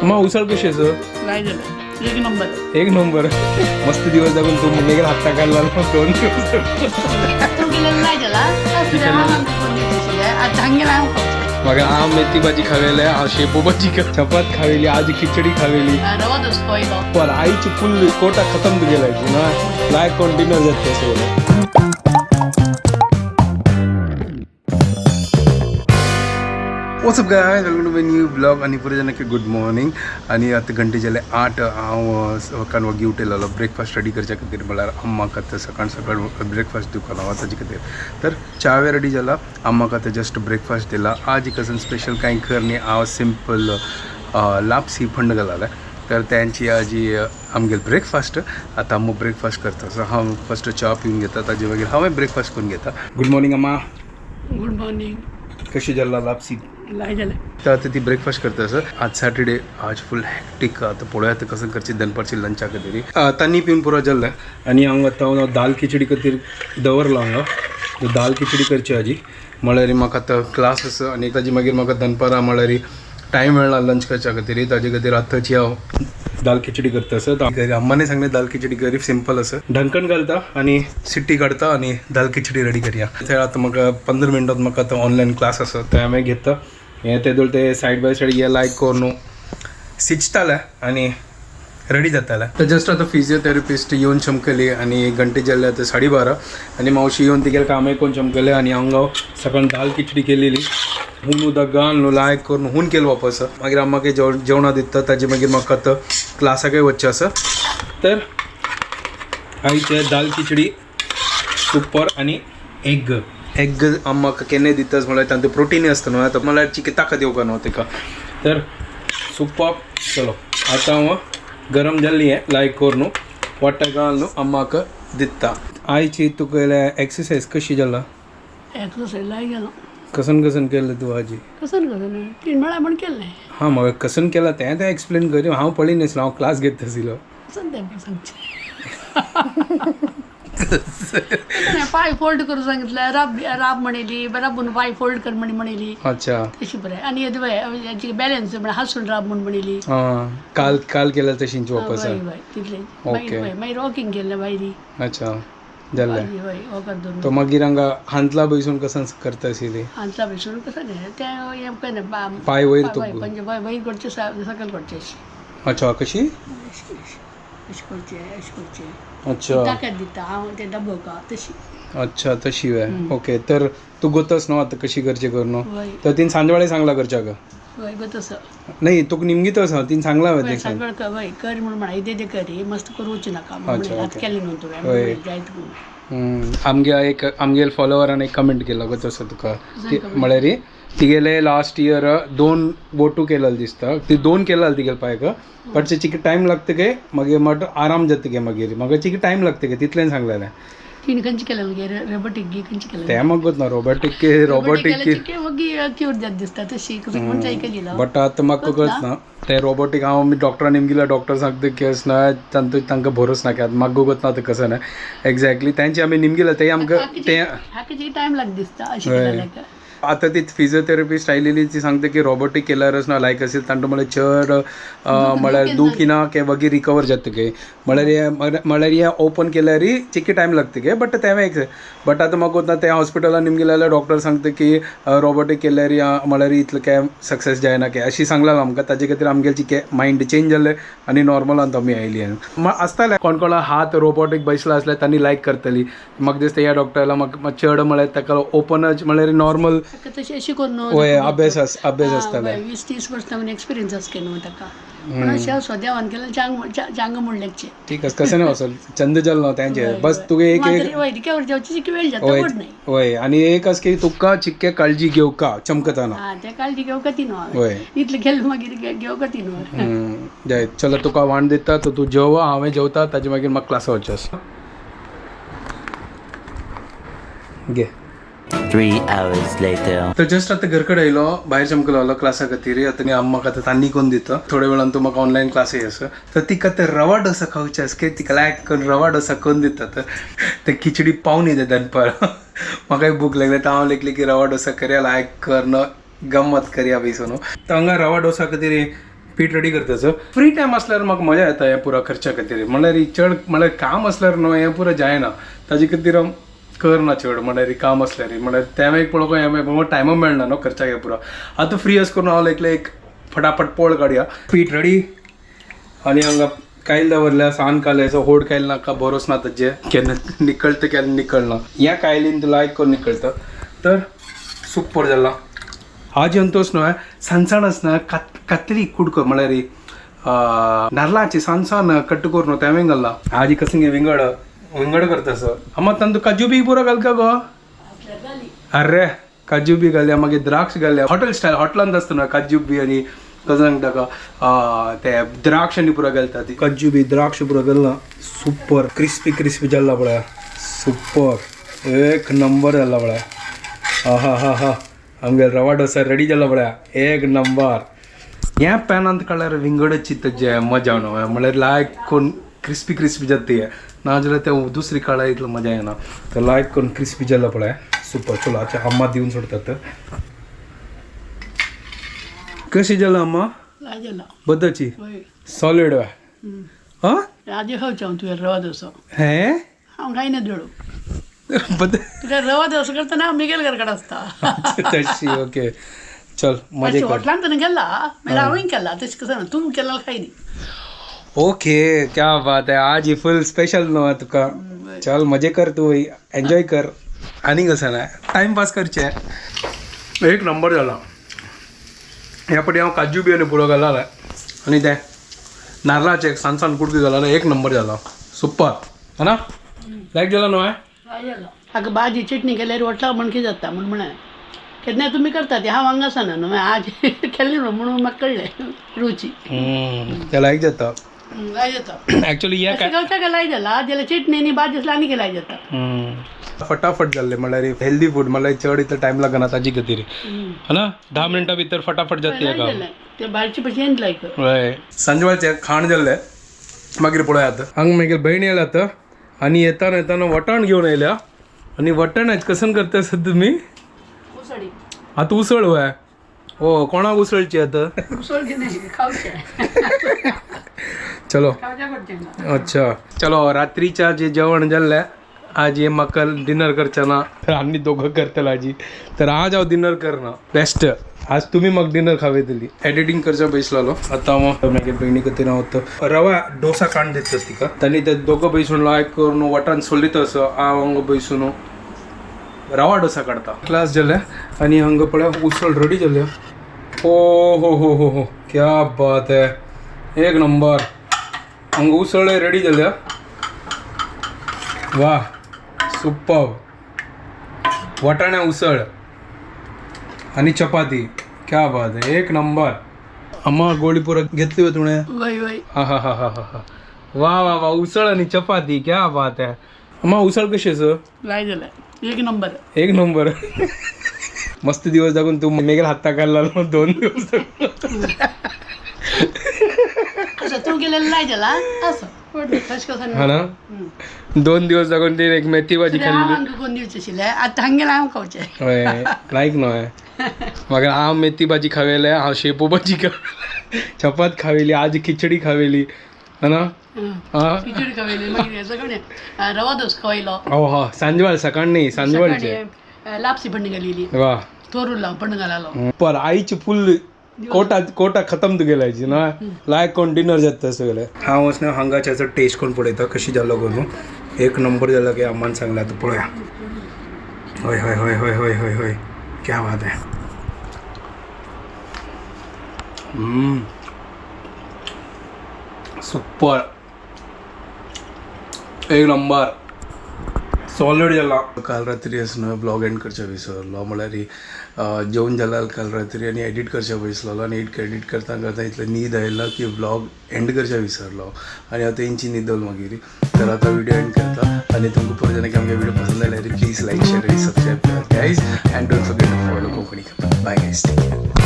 मग उसळ कशी असं नाही झालं एक नंबर एक नंबर मस्त दिवस जाऊन तू मुंबईकडे हात टाकायला मग 2 दिवस तू गेलेलं नाही झाला आता हंगे नाही मग आ मेथी भाजी खावेली आ शेपू भाजी चपात खावेली आज खिचडी खावेली रवा दोस्तो पण आईची फुल कोटा खतम गेलाय पुन्हा लायक कोण डिनर जाते सगळं what's up guys welcome to my new blog आणि पुरे जनಕ್ಕೆ गुड मॉर्निंग आणि आता घंटे झाले 8 हांव सकाळ वगी उठेलो ब्रेकफास्ट रेडी करच्या खातीर म्हळ्यार अम्माक आतां सकाळ ब्रेकफास्ट दिवपाक हांव ताजे खातीर तर चावे रेडी जाला अम्माक आतां जस्ट ब्रेकफास्ट दिला आज एक स्पेशल कांय करनी हांव सिंपल लापसी फंड घालाले तर त्यांची आजी आमगेल ब्रेकफास्ट आता अम्मू ब्रेकफास्ट करता सो हांव फर्स्ट च्या पिवन घेता ताजे मागीर हांवें ब्रेकफास्ट करून घेता गुड मॉर्निंग अम्मा गुड मॉर्निंग कशी जाला लापसी नाही झालं तर आता ती ब्रेकफास्ट करता सर आज सॅटर्डे आज फुल हॅक्टिक आता पळोवया आतां कसं करची दनपारची लंचा खातीर तांणी पिवन पुरो जाल्लें आनी हांव आतां दाल खिचडी खातीर दवरलो हांगा दाल खिचडी करची आजी म्हळ्यार म्हाका आतां क्लास आसा आनी ताजी मागीर म्हाका दनपारां म्हळ्यार टायम मेळना लंच करच्या खातीर ताजे खातीर आतांची हांव दाल खिचडी करता सर अम्माने सांगले दाल खिचडी करी सिंपल असं ढंकन घालता आणि सिट्टी काढता आणि दाल खिचडी रेडी करया थंय आतां म्हाका 15 मिनटात म्हाका आतां ऑनलायन क्लास आसा ते हांवें घेता हें तेदोळ ते सायड बाय सायड हे लायक करून शिजताले आनी रेडी जाताले तर जस्ट आतां फिजिओथेरपिस्ट येवन चमकली आनी घंटे जाल्ले आतां 12:30 आनी मावशी येवन तिगेले कामे करून चमकले आनी हांगा सकाळ दाल खिचडी केलेली हून उदक घालून लायक करून हून केलं वापस मागीर आम्हाक जेवणां दिता ताजे मागीर म्हाका आतां क्लासाकय वचचें आसा तर आयचे दाल खिचडी सुपर आनी एग आम्हाक केन्नाय दिताच म्हळ्यार तातूंत प्रोटीन आसता न्हू आतां म्हळ्यार चिकी ताकद येवका न्हू ताका तर सुपर चलो आतां हांव गरम जाल्ली हें लायक करून वाट्टा घालून अम्माक दिता आयची तुगेले एक्सरसायज कशी जाला एक्सरसाइज नाही गेलो कसन केलं तू आजी कसं 3 वेळा पण केलं नाही हां म्हाका कसन केला तें एक्सप्लेन करी हांव पळय नासलो हांव क्लास घेत आशिल्लो कसं तें सांगचे पाय फोल्ड करून सांगितलं राब म्हणली राबून पाय फोल्ड कर म्हणली अच्छा तशी बरं आणि याची बॅलन्स हसून राब म्हणली हां काल केलं तशींच वापस तिथले ओके. मागीर वॉकिंग केलं भायरी अच्छा जाल्लें वॉकर दोन तो मागीर हांगा हांतला बैसून कसन करता आशिल्ली हांतला बसून कसं नाही त्या हें काय पाय वयर तो म्हणजे वयर करचे सकल करचे अच्छा कशी अशी करचे अच्छा ताकद दिता हांव ते दबोवका तशी अच्छा तशी वे ओके तर तू गोतस न्हू आतां कशी करची कर न्हू वय तर तीन सांजवाळे सांगला करच्या का वय गो तसं नाही तुका निमगीतच हा तीन सांगला वय सगळं वय कर म्हणून म्हणा इथे करी मस्त करूच नका अच्छा, हात केले न्हू वय. तुवें जायत म्हणून आमगे फॉलोवरान एक कमेंट केला गो तसं तुका म्हळ्यार तिगेले लास्ट इयर 2 बोटू केलेले दिसता ती 2 केलेले तिगेले पायक बट चिकी टायम लागता गे मागीर मट आराम जाता गे मागीर म्हाका चिकी टायम लागता गे तितलें सांगलेलें तीन खंयची केलेलं गे रोबोटीक गी खंयची केलेलं तें म्हाका ना रोबोटीक मगी क्यूर जात दिसता तशी म्हणजे ऐकली बट आतां म्हाका कळच ना ते रोबोटीक हांव मी डॉक्टरान गेला डॉक्टर सांगता की असना तांकां भरोस ना की म्हाका गगत ना कसं ना एक्झॅक्टली तेंचे आमी निमगेला ते आमकां ते टायम लाग दिसता अशी केलेलं आता ती फिजिओथेरपिस्ट आयलेली ती सांगता की रोबोटीक केल्यारच ना लायक असेल तांकां म्हळ्यार चड म्हळ्यार दुखी ना के मागीर रिकवर जाता गे म्हळ्यार हे ओपन केल्यारय चिकी टायम लागता गे बट तें एक बट आतां म्हाका वता त्या हॉस्पिटलान निमगे जाल्यार डॉक्टर सांगता की रोबोटीक केल्यार म्हळ्यार इतलें काय सक्सेस जायना के अशी सांगलां आमकां ताजे खातीर आमगेल चिके मायंड चेंज जालें आनी नॉर्मलांत आमी आयली आसतालें कोण हात रोबोटीक बसला आसल्यार तांणी लायक करतली म्हाका दिसता ह्या डॉक्टराला म्हाका चड म्हळ्यार ताका ओपनच म्हळ्यार नॉर्मल तशी अशी करून वय अभ्यास आसताले 20-30 वर्सां एक्सपिरियन्स आसके न्हू ताका म्हणून शेव देवान केलं जांग म्हणलेचे ठीक आहे कसं नाही असं चंद जल ना त्यांचे बस तुगे एक वेळ जाता नाही वय आणि एक अस की तुका चिक्के काळजी घेवका चमकताना हा त्या काळजी घेवका ती न्हू वय इतलें केलें मागीर घेवका ती न्हू जय चलो तुका वाण दिता तर तू जेवा हांवें जेवता ताजे मागीर म्हाका क्लासा वचचें घे 3 hours later. तर जस्ट आता घरकडे आयलो भायर चमकलो आलो क्लासा खातीर आतां अम्माक आतां तांणी करून दिता थोड्या वेळान तूं म्हाका ऑनलायन क्लासय आसा तर तिका ते रवा डोसा खावचे आसा तिका लायक करून रवा डोसा करून दिता तर ते खिचडी पावन येता दनपार म्हाकाय भूक लागली तर हांव लेखली की रवा डोसा करया लायक करून गम्मत करया बैसून तर हांगा रवा डोसा खातीर पीठ रेडी करताच फ्री टायम असल्यार म्हाका मजा येता हें पुरो करच्या खातीर म्हणल्यार चड म्हणल्यार काम असल्यार न्हू हें पुरो जायना ताजे खातीर हांव करना चड म्हणल्यार काम असल्यार म्हणल्यार त्या मागीर पळोवंक हें मागीर टायम मेळना न्हू करच्या हें पुरो आतां फ्री अस करून हांव एक फटाफट पोळ काडया पीठ रेडी आनी हांगा कायल दवरल्या सान काले सो होड कायल नाका बरोच ना ताजे केन्ना निकळटा केन्ना निकळना ह्या कायलीन लायक करून निकळटा तर सुपर जाला आज अंतोच न्हू सणसण आसना कत्तरी कुडको म्हळ्यार नारळाची सानसान कट्ट करून तें घालला आज कसं विंगड करता सर अम्मा तांदू काजू बी पुरो घाल का गो अरे काजू बी घाल्या मागीर द्राक्ष घाल्या हॉटेल स्टायल हॉटेलांत आसता न्हू काजू बी आनी कसं ताका ते द्राक्ष आनी पुरो घालता ती काजू बी द्राक्ष पुरो घालना सुपर क्रिस्पी जाला पळय सुपर एक नंबर जाला पळय हा हा हा आमगे रवा डोसा रेडी जाला पळय एक नंबर ह्या पॅनांत काडल्यार विंगडची तेजे मजा न्हू म्हळ्यार लायक कोण क्रिस्पी जाता नाजाल्यार ते दुसरी काळा इतलो मजा येना तर लायक करून क्रिस्पी जाला पळय सुपर चलो आजच्या अम्मा दिवन सोडतात कशी जाला अम्मा बद्दची सॉलिड हा आजी खावचें हांव तुवें रवा डोसो हे हांव खायना देडू बद्द तुका रवा डोसो करतना हांव मिगेल घरकड आसता तशी ओके चल मजा कर हॉटलांत ताणें केला मागीर हांवें केला तशें कसं ना तूं केला खायनी ओके क्या बात है आज ही फुल स्पेशल नो तुका चल मजे कर तू एन्जॉय कर आणि कसं ना टाइमपास करचे एक नंबर झाला ह्या पटी हांव काजू बी आनी पुरो घाला आनी ते नारळाचे सान कुडकी घाला एक नंबर झाला सुपर है ना लायक जाला न्हू हाका भाजी चटणी केल्यार वटला मणकी जाता म्हण केन्ना तुमी करता ते हांव हांगा आसना न्हू आज केल्ली न्हू म्हणून म्हाका कळ्ळें रुची ते लायक जाता लाय जाता एक्चुअली या काय गावच्या लाय जाला जाल्यार चटणी आनी भाजी आसला आनी लाय जाता फटाफट जाल्ले म्हळ्यार हेल्दी फूड म्हळ्यार चड इतलो टायम लागना ताजे खातीर है ना 10 मिनटां भितर फटाफट जाता हें काम ते भाजी भशेन लायक हय सांजवाळचें खाण जाल्लें मागीर पळयात हांगा मागीर भयण येयल्यात आनी येताना वटाण घेवन येयल्या आनी वटाण कसन करता सर तुमी आतां उसळ वय ओ कोणाक उसळची आतां उसळ खावचें चलो अच्छा चलो रात्रीच्या जे जेवण जाल्लें आज हे म्हाका डिनर करचें ना तर आमी दोघं करतले आजी तर आज हांव डिनर करना बेस्ट आज तुमी म्हाका डिनर खावयतली एडिटींग करचें बसलेलो आतां हांव मागीर भयणी खातीर हांव रवा डोसा काडून दिता तिका तांणी ते दोघं बसून लायक करून वटान सोलित असो हांव हांगा बसून रवा डोसा काडता क्लास जाले आनी हांगा पळय उसळ रेडी जाल्या ओ हो हो हो हो क्या बात है एक नंबर हांगा उसळ रेडी जाल्या वा सुपर वटाण्या उसळ आनी चपाती क्या बात है एक नंबर अम्मा गोळी पुरो घेतली हो तुणे वय वय हा हा हा हा हा वा वा वा उसळ आनी चपाती क्या बात है अम्मा उसळ कशी आसा लाय जाल्यार एक नंबर मस्त दिवस दाखवून तू मेघेल हाता काढला 2 दिवस असं तू गेलेलं लाय जाला असं हा ना 2 दिवस दाखवून ते एक मेथी भाजी खाल्ली कोण दिवचे आशिल्ले आतां हांगेला हांव खावचें हय लायक न्हय म्हाका हांव मेथी भाजी खावेलें हांव शेपू भाजी चपात खावेली आज खिचडी खावेली है ना खिचडी खावेली मागीर सगळें रवा दोस खावयलो हो हो सांजवाळ सकाळ न्ही सांजवाळचे लापसी पण घालेली वा तोरूला पण घालालो पर आईची फुल कोटा खतम तुगेल्याची ना लायक कोण डिनर जाता सगळे हांव वचना हांगाच्याचो टेस्ट कोण पळयता कशी जालो करून एक नंबर जाला की अम्मान सांगला तू पळया हय हय हय हय हय हय हय क्या बात है सुपर एक नंबर सॉलिड जाला काल रात्री असं ब्लॉग एंड करच्या विसरलो म्हळ्यार जेवण जाल्यार काल रात्री आनी एडिट करच्या बसलेलो आनी एडिट करता इतलें न्हीद आयला की ब्लॉग एंड करच्या विसरलो आनी हांव तेंची न्हीद मागीर तर आतां व्हिडिओ एंड करता आनी तुमकां परत जेन्ना आमगे व्हिडिओ पसंद आयल्यार प्लीज लायक शेअर आनी सबस्क्राईब करा guys and don't forget to follow Konkani bye guys take care